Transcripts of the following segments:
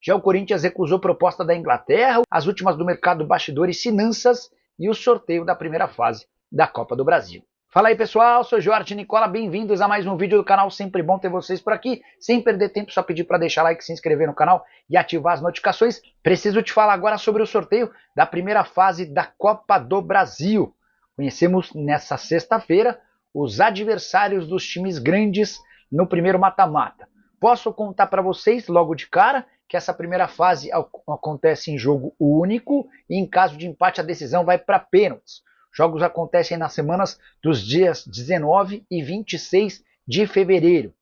Já o Corinthians recusou proposta da Inglaterra, as últimas do mercado bastidores finanças e o sorteio da primeira fase da Copa do Brasil. Fala aí pessoal, sou Jorge Nicola, bem-vindos a mais um vídeo do canal, sempre bom ter vocês por aqui. Sem perder tempo, só pedir para deixar like, se inscrever no canal e ativar as notificações. Preciso te falar agora sobre o sorteio da primeira fase da Copa do Brasil. Conhecemos nessa sexta-feira os adversários dos times grandes no primeiro mata-mata. Posso contar para vocês logo de cara que essa primeira fase acontece em jogo único e em caso de empate a decisão vai para pênaltis. Jogos acontecem nas semanas dos dias 19 e 26 de fevereiro.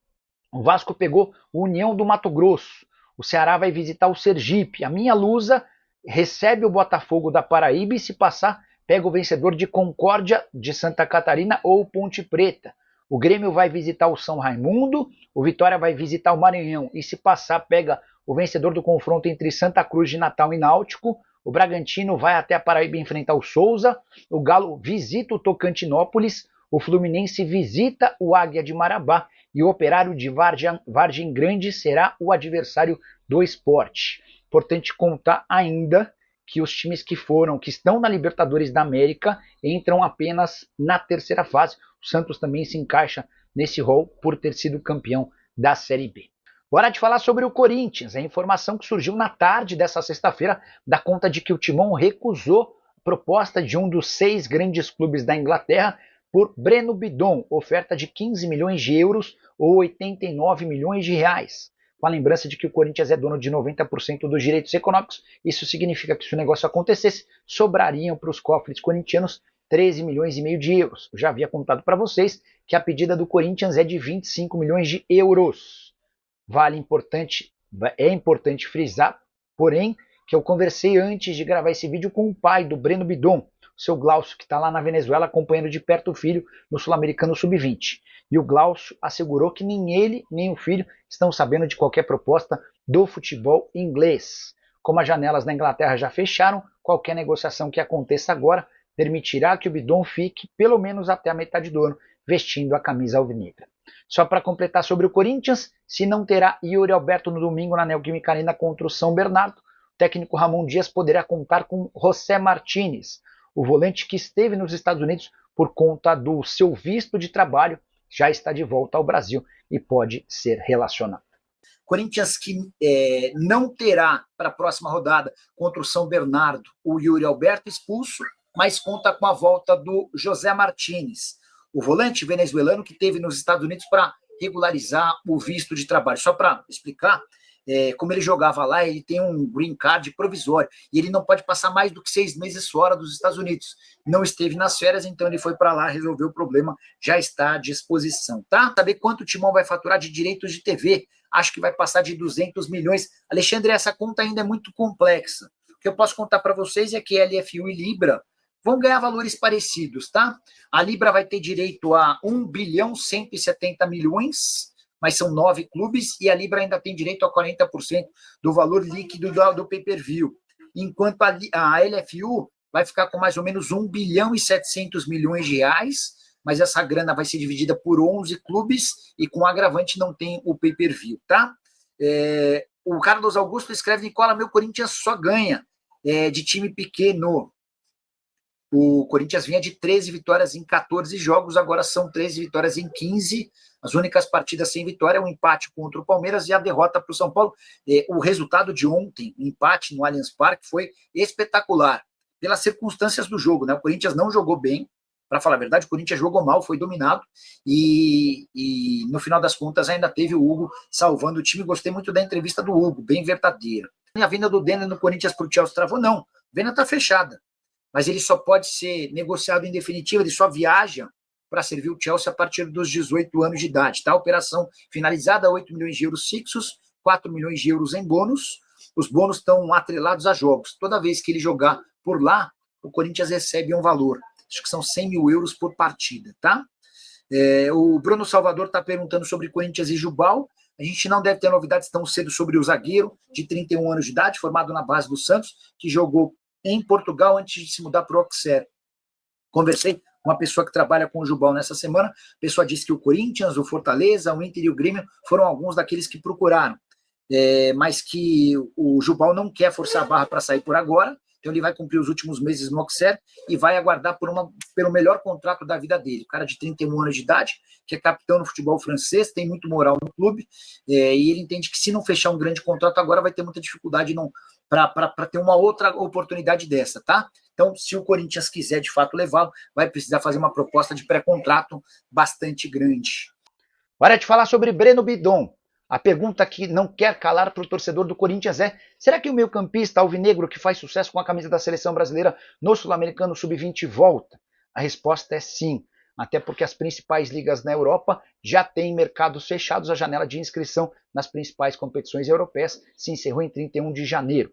O Vasco pegou o União do Mato Grosso. O Ceará vai visitar o Sergipe. A Minha Lusa recebe o Botafogo da Paraíba e, se passar, pega o vencedor de Concórdia de Santa Catarina ou Ponte Preta. O Grêmio vai visitar o São Raimundo. O Vitória vai visitar o Maranhão e, se passar, pega o vencedor do confronto entre Santa Cruz de Natal e Náutico. O Bragantino vai até a Paraíba enfrentar o Souza, o Galo visita o Tocantinópolis, o Fluminense visita o Águia de Marabá e o Operário de Vargem Grande será o adversário do Sport. Importante contar ainda que os times que estão na Libertadores da América entram apenas na terceira fase. O Santos também se encaixa nesse rol por ter sido campeão da Série B. Hora de falar sobre o Corinthians. A informação que surgiu na tarde dessa sexta-feira dá conta de que o Timão recusou a proposta de um dos 6 grandes clubes da Inglaterra por Breno Bidon, oferta de 15 milhões de euros ou 89 milhões de reais. Com a lembrança de que o Corinthians é dono de 90% dos direitos econômicos, isso significa que se o negócio acontecesse, sobrariam para os cofres corintianos 13 milhões e meio de euros. Eu já havia contado para vocês que a pedida do Corinthians é de 25 milhões de euros. É importante frisar, porém, que eu conversei antes de gravar esse vídeo com o pai do Breno Bidon, o seu Glaucio, que está lá na Venezuela acompanhando de perto o filho no Sul-Americano Sub-20. E o Glaucio assegurou que nem ele nem o filho estão sabendo de qualquer proposta do futebol inglês. Como as janelas na Inglaterra já fecharam, qualquer negociação que aconteça agora permitirá que o Bidon fique pelo menos até a metade do ano vestindo a camisa alvinegra. Só para completar sobre o Corinthians, se não terá Yuri Alberto no domingo na Neoquímica Arena contra o São Bernardo, o técnico Ramon Dias poderá contar com José Martínez, o volante que esteve nos Estados Unidos por conta do seu visto de trabalho, já está de volta ao Brasil e pode ser relacionado. Corinthians que não terá para a próxima rodada contra o São Bernardo o Yuri Alberto expulso, mas conta com a volta do José Martínez, o volante venezuelano que esteve nos Estados Unidos para regularizar o visto de trabalho. Só para explicar, como ele jogava lá, ele tem um green card provisório e ele não pode passar mais do que 6 meses fora dos Estados Unidos. Não esteve nas férias, então ele foi para lá, resolveu o problema, já está à disposição, tá? Saber quanto o Timão vai faturar de direitos de TV, acho que vai passar de 200 milhões. Alexandre, essa conta ainda é muito complexa. O que eu posso contar para vocês é que LFU e Libra vão ganhar valores parecidos, tá? A Libra vai ter direito a 1 bilhão 170 milhões, mas são 9 clubes, e a Libra ainda tem direito a 40% do valor líquido do pay-per-view. Enquanto a LFU vai ficar com mais ou menos 1 bilhão e 700 milhões de reais, mas essa grana vai ser dividida por 11 clubes, e com agravante não tem o pay-per-view, tá? O Carlos Augusto escreve: Nicola, meu Corinthians só ganha de time pequeno. O Corinthians vinha de 13 vitórias em 14 jogos, agora são 13 vitórias em 15. As únicas partidas sem vitória é o empate contra o Palmeiras e a derrota para o São Paulo. O resultado de ontem, o empate no Allianz Parque, foi espetacular, pelas circunstâncias do jogo, né? O Corinthians não jogou bem, para falar a verdade, o Corinthians jogou mal, foi dominado, e no final das contas ainda teve o Hugo salvando o time. Gostei muito da entrevista do Hugo, bem verdadeira. A vinda do Denner no Corinthians para o Chelsea travou, não. A venda está fechada, mas ele só pode ser negociado em definitiva, ele só viaja para servir o Chelsea a partir dos 18 anos de idade. Tá? A operação finalizada, 8 milhões de euros fixos, 4 milhões de euros em bônus. Os bônus estão atrelados a jogos. Toda vez que ele jogar por lá, o Corinthians recebe um valor. Acho que são 100 mil euros por partida. Tá? O Bruno Salvador está perguntando sobre Corinthians e Jubal. A gente não deve ter novidades tão cedo sobre o zagueiro de 31 anos de idade, formado na base do Santos, que jogou em Portugal antes de se mudar para o Auxerre. Conversei com uma pessoa que trabalha com o Jubal nessa semana. A pessoa disse que o Corinthians, o Fortaleza, o Inter e o Grêmio foram alguns daqueles que procuraram. mas que o Jubal não quer forçar a barra para sair por agora, então ele vai cumprir os últimos meses no Auxerre e vai aguardar pelo melhor contrato da vida dele. O cara de 31 anos de idade, que é capitão no futebol francês, tem muito moral no clube, e ele entende que se não fechar um grande contrato agora vai ter muita dificuldade para ter uma outra oportunidade dessa, tá? Então, se o Corinthians quiser de fato levá-lo, vai precisar fazer uma proposta de pré-contrato bastante grande. Hora de falar sobre Breno Bidon. A pergunta que não quer calar para o torcedor do Corinthians é: será que o meio-campista alvinegro que faz sucesso com a camisa da seleção brasileira no Sul-Americano Sub-20 volta? A resposta é sim, até porque as principais ligas na Europa já têm mercados fechados, a janela de inscrição nas principais competições europeias se encerrou em 31 de janeiro.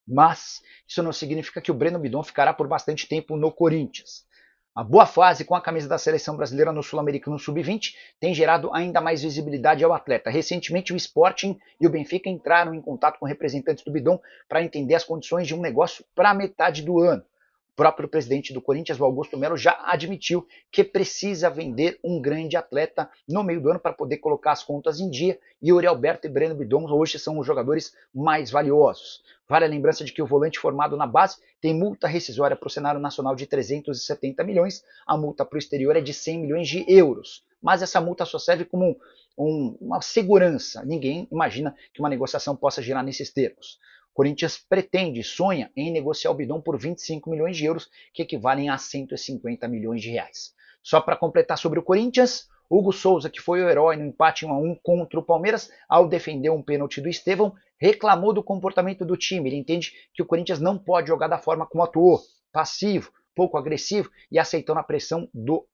Mas isso não significa que o Breno Bidon ficará por bastante tempo no Corinthians. A boa fase com a camisa da seleção brasileira no Sul-Americano Sub-20 tem gerado ainda mais visibilidade ao atleta. Recentemente, o Sporting e o Benfica entraram em contato com representantes do Bidon para entender as condições de um negócio para a metade do ano. O próprio presidente do Corinthians, o Augusto Melo, já admitiu que precisa vender um grande atleta no meio do ano para poder colocar as contas em dia, e Yuri Alberto e Breno Bidon hoje são os jogadores mais valiosos. Vale a lembrança de que o volante formado na base tem multa rescisória para o cenário nacional de 370 milhões, a multa para o exterior é de 100 milhões de euros. Mas essa multa só serve como uma segurança. Ninguém imagina que uma negociação possa girar nesses termos. O Corinthians pretende, sonha em negociar o Bidon por 25 milhões de euros, que equivalem a 150 milhões de reais. Só para completar sobre o Corinthians, Hugo Souza, que foi o herói no empate 1-1 contra o Palmeiras, ao defender um pênalti do Estevão, reclamou do comportamento do time. Ele entende que o Corinthians não pode jogar da forma como atuou, passivo, pouco agressivo e aceitando a pressão do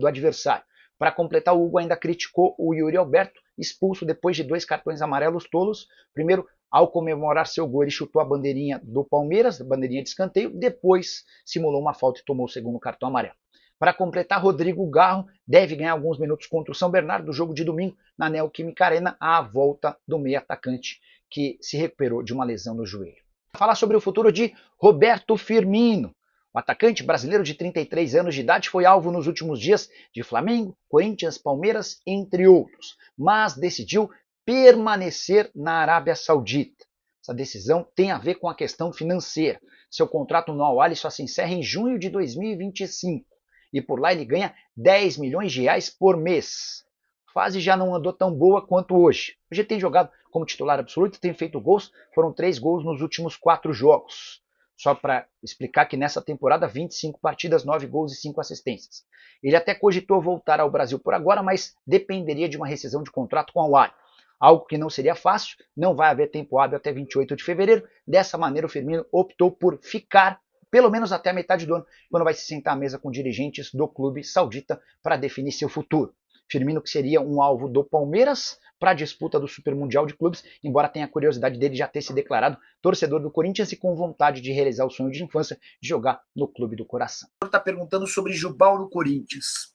adversário. Para completar, o Hugo ainda criticou o Yuri Alberto, expulso depois de 2 cartões amarelos tolos. Primeiro, ao comemorar seu gol, ele chutou a bandeirinha do Palmeiras, a bandeirinha de escanteio, depois simulou uma falta e tomou o segundo cartão amarelo. Para completar, Rodrigo Garro deve ganhar alguns minutos contra o São Bernardo do jogo de domingo na Neoquímica Arena, à volta do meio atacante que se recuperou de uma lesão no joelho. Falar sobre o futuro de Roberto Firmino. O atacante brasileiro de 33 anos de idade foi alvo nos últimos dias de Flamengo, Corinthians, Palmeiras, entre outros, mas decidiu permanecer na Arábia Saudita. Essa decisão tem a ver com a questão financeira. Seu contrato no Al-Ahly só se encerra em junho de 2025 e por lá ele ganha 10 milhões de reais por mês. A fase já não andou tão boa quanto hoje. Hoje ele tem jogado como titular absoluto, tem feito gols, foram 3 gols nos últimos 4 jogos. Só para explicar que nessa temporada, 25 partidas, 9 gols e 5 assistências. Ele até cogitou voltar ao Brasil por agora, mas dependeria de uma rescisão de contrato com o Al-Ahly. Algo que não seria fácil, não vai haver tempo hábil até 28 de fevereiro. Dessa maneira, o Firmino optou por ficar pelo menos até a metade do ano, quando vai se sentar à mesa com dirigentes do clube saudita para definir seu futuro. Firmino, que seria um alvo do Palmeiras para a disputa do Super Mundial de Clubes, embora tenha a curiosidade dele já ter se declarado torcedor do Corinthians e com vontade de realizar o sonho de infância de jogar no clube do coração. Está perguntando sobre Jubal no Corinthians.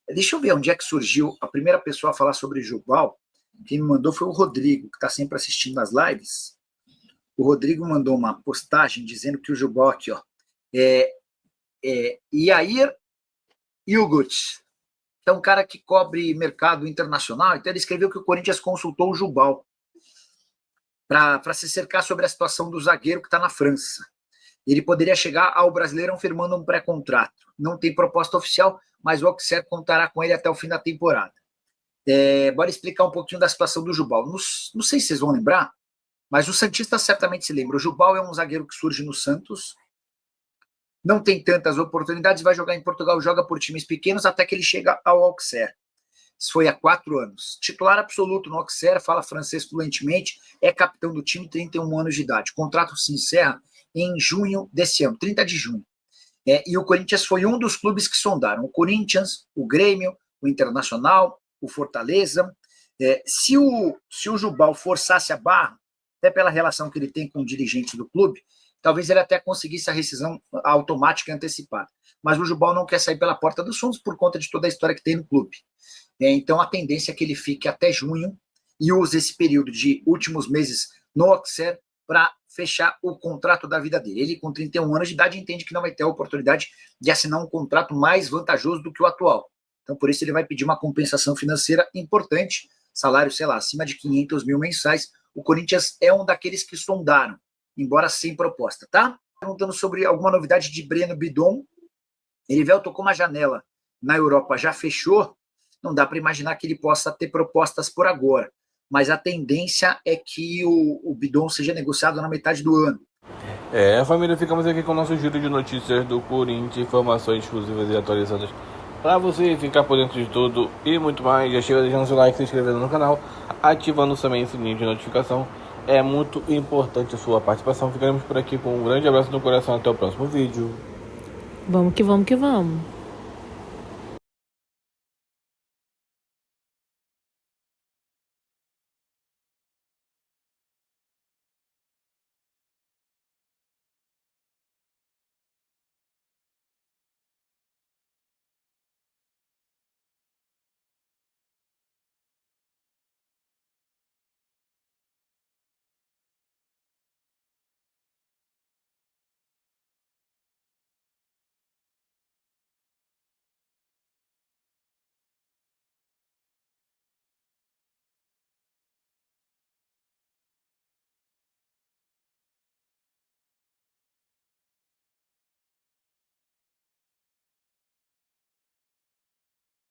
Deixa eu ver onde é que surgiu a primeira pessoa a falar sobre Jubal. Quem me mandou foi o Rodrigo, que está sempre assistindo as lives. O Rodrigo mandou uma postagem dizendo que o Jubal aqui, ó, Yair Yugut, que é um cara que cobre mercado internacional, então ele escreveu que o Corinthians consultou o Jubal para se cercar sobre a situação do zagueiro que está na França. Ele poderia chegar ao Brasileirão firmando um pré-contrato. Não tem proposta oficial, mas o Auxerre contará com ele até o fim da temporada. Bora explicar um pouquinho da situação do Jubal. Não sei se vocês vão lembrar, mas o santista certamente se lembra. O Jubal é um zagueiro que surge no Santos, não tem tantas oportunidades, vai jogar em Portugal, joga por times pequenos até que ele chega ao Auxerre. Isso foi há 4 anos. Titular absoluto no Auxerre, fala francês fluentemente, é capitão do time, 31 anos de idade. O contrato se encerra em junho desse ano, 30 de junho. E o Corinthians foi um dos clubes que sondaram. O Corinthians, o Grêmio, o Internacional, o Fortaleza. Se o Jubal forçasse a barra, até pela relação que ele tem com o dirigente do clube, talvez ele até conseguisse a rescisão automática e antecipada. Mas o Jubal não quer sair pela porta dos fundos por conta de toda a história que tem no clube. Então a tendência é que ele fique até junho e use esse período de últimos meses no Auxerre para fechar o contrato da vida dele. Ele, com 31 anos de idade, entende que não vai ter a oportunidade de assinar um contrato mais vantajoso do que o atual. Então, por isso, ele vai pedir uma compensação financeira importante, salário, sei lá, acima de 500 mil mensais. O Corinthians é um daqueles que sondaram, embora sem proposta, tá? Perguntando sobre alguma novidade de Breno Bidon. Erivel tocou uma janela na Europa, já fechou. Não dá para imaginar que ele possa ter propostas por agora, mas a tendência é que o Bidon seja negociado na metade do ano. Família, ficamos aqui com o nosso giro de notícias do Corinthians, informações exclusivas e atualizadas para você ficar por dentro de tudo e muito mais. Já chega deixando seu like, se inscrevendo no canal, ativando também o sininho de notificação. É muito importante a sua participação. Ficaremos por aqui com um grande abraço no coração. Até o próximo vídeo. Vamos que vamos que vamos.